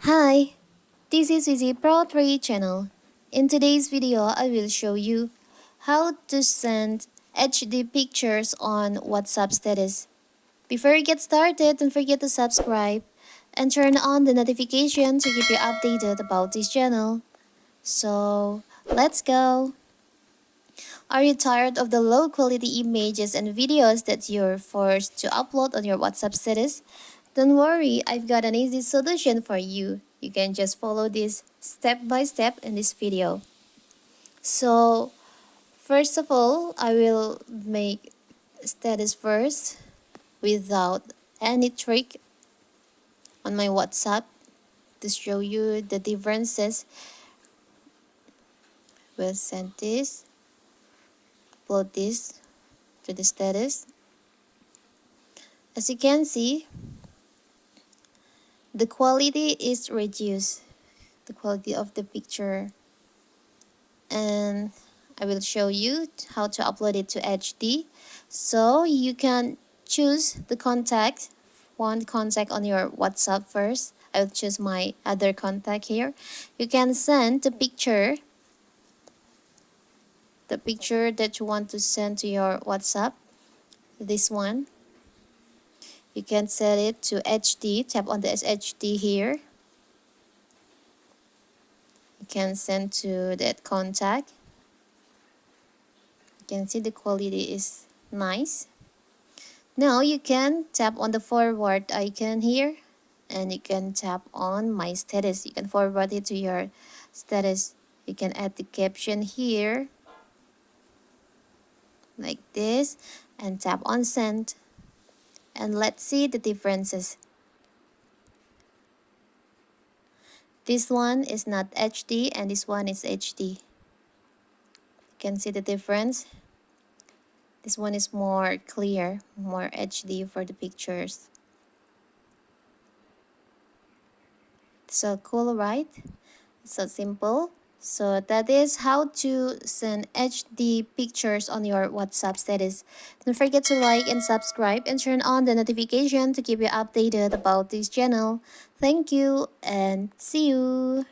Hi, this is Vizi Pro 3 channel. In today's video, I will show you how to send HD pictures on WhatsApp status. Before you get started, don't forget to subscribe and turn on the notification to keep you updated about this channel. So, let's go! Are you tired of the low quality images and videos that you're forced to upload on your WhatsApp status? Don't worry, I've got an easy solution for you. You can just follow this step by step in this video. So, first of all, I will make status first without any trick on my WhatsApp to show you the differences. We'll send this, upload this to the status. As you can see, the quality is reduced, the quality of the picture, and I will show you how to upload it to HD. So you can choose the one contact on your WhatsApp first. I will choose my other contact here. You can send the picture that you want to send to your WhatsApp, this one. You can set it to HD, tap on the HD here. You can send to that contact. You can see the quality is nice. Now you can tap on the forward icon here and you can tap on my status. You can forward it to your status. You can add the caption here like this and tap on send. And let's see the differences. This one is not HD and this one is HD. You can see the difference. This one is more clear, more HD for the pictures. So cool, right? So simple. So that is how to send HD pictures on your WhatsApp status. Don't forget to like and subscribe and turn on the notification to keep you updated about this channel. Thank you and see you.